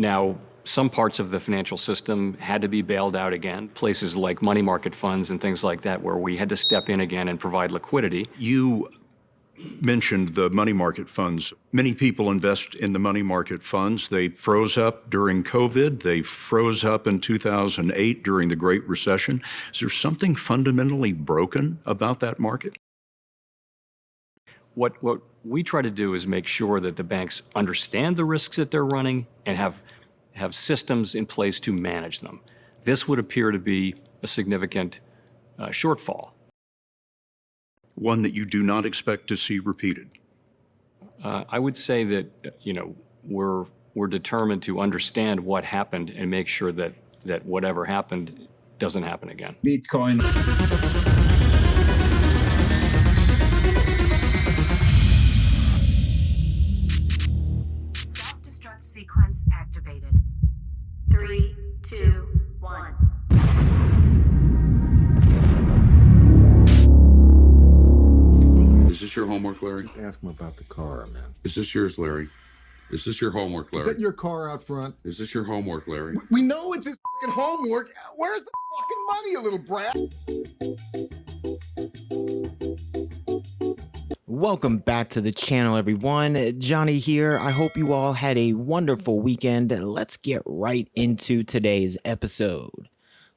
Now, some parts of the financial system had to be bailed out again, places like money market funds and things like that, where we had to step in again and provide liquidity. You mentioned the money market funds. Many people invest in the money market funds. They froze up during COVID. They froze up in 2008 during the Great Recession. Is there something fundamentally broken about that market? What we try to do is make sure that the banks understand the risks that they're running and have systems in place to manage them. This would appear to be a significant shortfall. One that you do not expect to see repeated? I would say that, we're determined to understand what happened and make sure that whatever happened doesn't happen again. Bitcoin. Self-destruct sequence activated. 3, 2, 1. Is this your homework, Larry? Just ask him about the car, man. Is this yours, Larry? Is this your homework, Larry? Is that your car out front? Is this your homework, Larry? We know it's his fucking homework. Where's the fucking money, you little brat? Welcome back to the channel, everyone. Johnny here. I hope you all had a wonderful weekend. Let's get right into today's episode.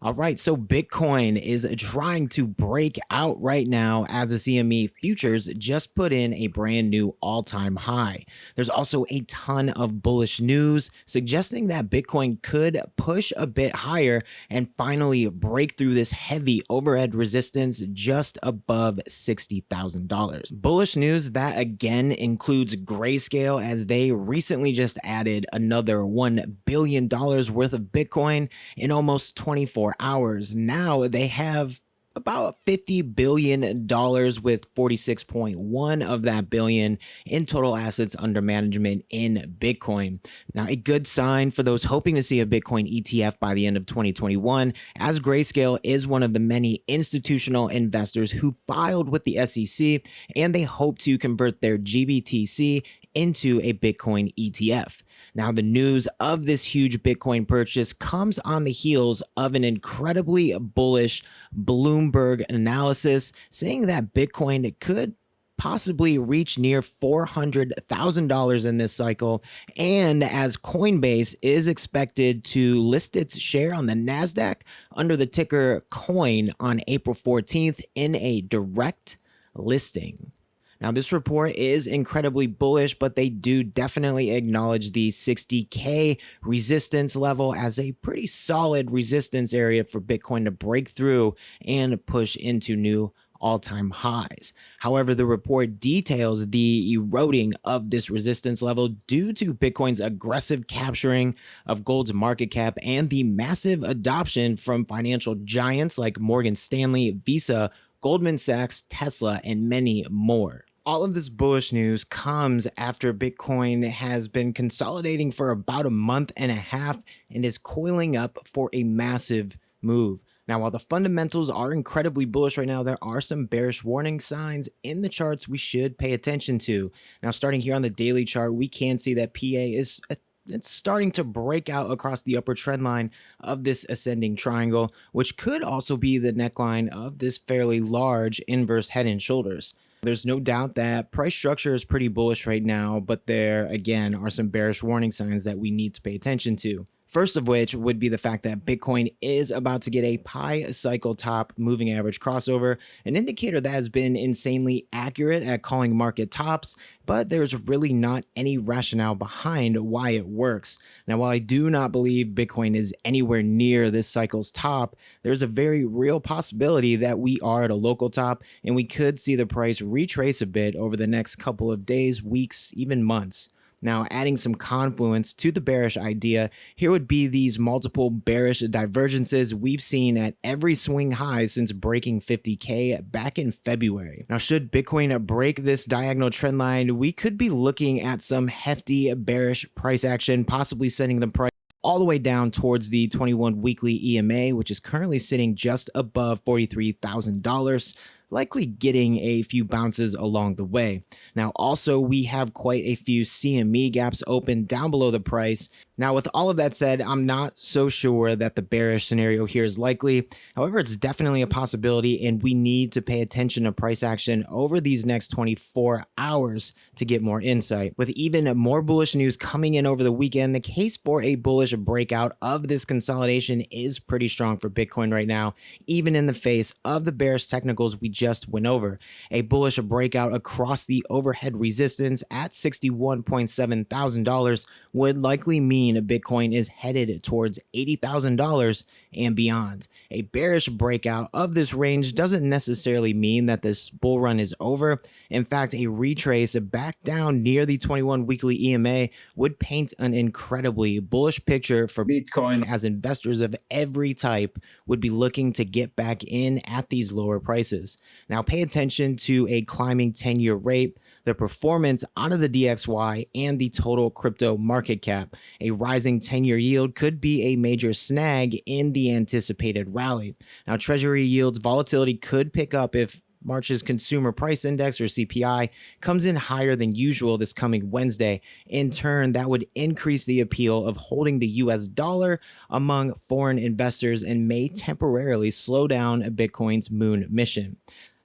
All right, so Bitcoin is trying to break out right now as the CME futures just put in a brand new all-time high. There's also a ton of bullish news suggesting that Bitcoin could push a bit higher and finally break through this heavy overhead resistance just above $60,000. Bullish news that again includes Grayscale, as they recently just added another $1 billion worth of Bitcoin in almost 24 hours. Now they have about $50 billion with 46.1 of that billion in total assets under management in Bitcoin. Now, a good sign for those hoping to see a Bitcoin ETF by the end of 2021, as Grayscale is one of the many institutional investors who filed with the SEC, and they hope to convert their GBTC into a Bitcoin ETF. Now, the news of this huge Bitcoin purchase comes on the heels of an incredibly bullish Bloomberg analysis saying that Bitcoin could possibly reach near $400,000 in this cycle, and as Coinbase is expected to list its share on the NASDAQ under the ticker COIN on April 14th in a direct listing. Now, this report is incredibly bullish, but they do definitely acknowledge the 60K resistance level as a pretty solid resistance area for Bitcoin to break through and push into new all-time highs. However, the report details the eroding of this resistance level due to Bitcoin's aggressive capturing of gold's market cap and the massive adoption from financial giants like Morgan Stanley, Visa, Goldman Sachs, Tesla, and many more. All of this bullish news comes after Bitcoin has been consolidating for about a month and a half and is coiling up for a massive move. Now, while the fundamentals are incredibly bullish right now, there are some bearish warning signs in the charts we should pay attention to. Now, starting here on the daily chart, we can see that PA is it's starting to break out across the upper trend line of this ascending triangle, which could also be the neckline of this fairly large inverse head and shoulders. There's no doubt that price structure is pretty bullish right now, but there again are some bearish warning signs that we need to pay attention to. First of which would be the fact that Bitcoin is about to get a pi cycle top moving average crossover, an indicator that has been insanely accurate at calling market tops, but there's really not any rationale behind why it works. Now, while I do not believe Bitcoin is anywhere near this cycle's top, there's a very real possibility that we are at a local top and we could see the price retrace a bit over the next couple of days, weeks, even months. Now, adding some confluence to the bearish idea, here would be these multiple bearish divergences we've seen at every swing high since breaking 50K back in February. Now, should Bitcoin break this diagonal trend line, we could be looking at some hefty bearish price action, possibly sending the price all the way down towards the 21 weekly EMA, which is currently sitting just above $43,000. likely getting a few bounces along the way. Now, also, we have quite a few CME gaps open down below the price. Now, with all of that said, I'm not so sure that the bearish scenario here is likely. However, it's definitely a possibility, and we need to pay attention to price action over these next 24 hours to get more insight. With even more bullish news coming in over the weekend, the case for a bullish breakout of this consolidation is pretty strong for Bitcoin right now, even in the face of the bearish technicals we just went over. A bullish breakout across the overhead resistance at $61.7 thousand would likely mean Bitcoin is headed towards $80,000 and beyond. A bearish breakout of this range doesn't necessarily mean that this bull run is over. In fact, a retrace back down near the 21 weekly EMA would paint an incredibly bullish picture for Bitcoin, as investors of every type would be looking to get back in at these lower prices. Now, pay attention to a climbing 10-year rate, the performance out of the DXY, and the total crypto market cap. A rising 10-year yield could be a major snag in the anticipated rally. Now, Treasury yields volatility could pick up if March's Consumer Price Index, or CPI, comes in higher than usual this coming Wednesday. In turn, that would increase the appeal of holding the US dollar among foreign investors and may temporarily slow down Bitcoin's moon mission.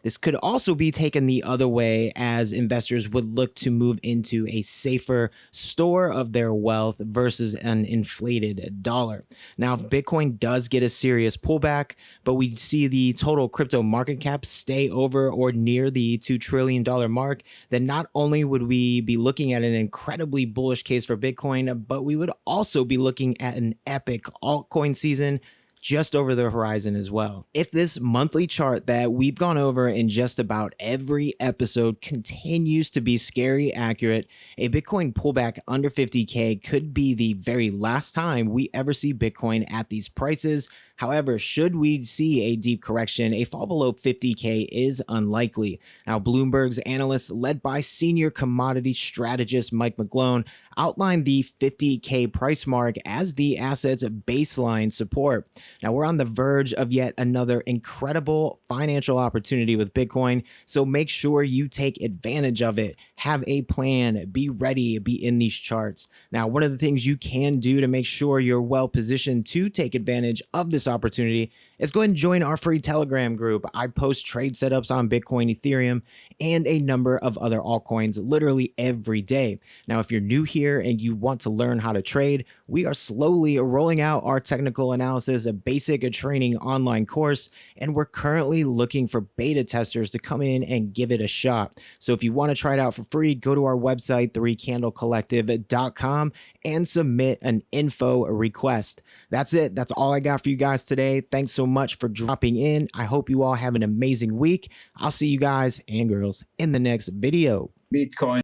This could also be taken the other way, as investors would look to move into a safer store of their wealth versus an inflated dollar. Now, if Bitcoin does get a serious pullback, but we see the total crypto market cap stay over or near the $2 trillion mark, then not only would we be looking at an incredibly bullish case for Bitcoin, but we would also be looking at an epic altcoin season just over the horizon as well. If this monthly chart that we've gone over in just about every episode continues to be scary accurate, a Bitcoin pullback under 50K could be the very last time we ever see Bitcoin at these prices. However, should we see a deep correction, a fall below 50K is unlikely. Now, Bloomberg's analysts, led by senior commodity strategist Mike McGlone, outlined the 50K price mark as the asset's baseline support. Now, we're on the verge of yet another incredible financial opportunity with Bitcoin, so make sure you take advantage of it. Have a plan, be ready, be in these charts. Now, one of the things you can do to make sure you're well positioned to take advantage of this opportunity is go ahead and join our free Telegram group. I post trade setups on Bitcoin, Ethereum, and a number of other altcoins literally every day. Now, if you're new here and you want to learn how to trade, we are slowly rolling out our technical analysis, a basic training online course, and we're currently looking for beta testers to come in and give it a shot. So if you want to try it out for free, go to our website, 3candlecollective.com, and submit an info request. That's it. That's all I got for you guys today. Thanks so much for dropping in. I hope you all have an amazing week. I'll see you guys and girls in the next video. Bitcoin.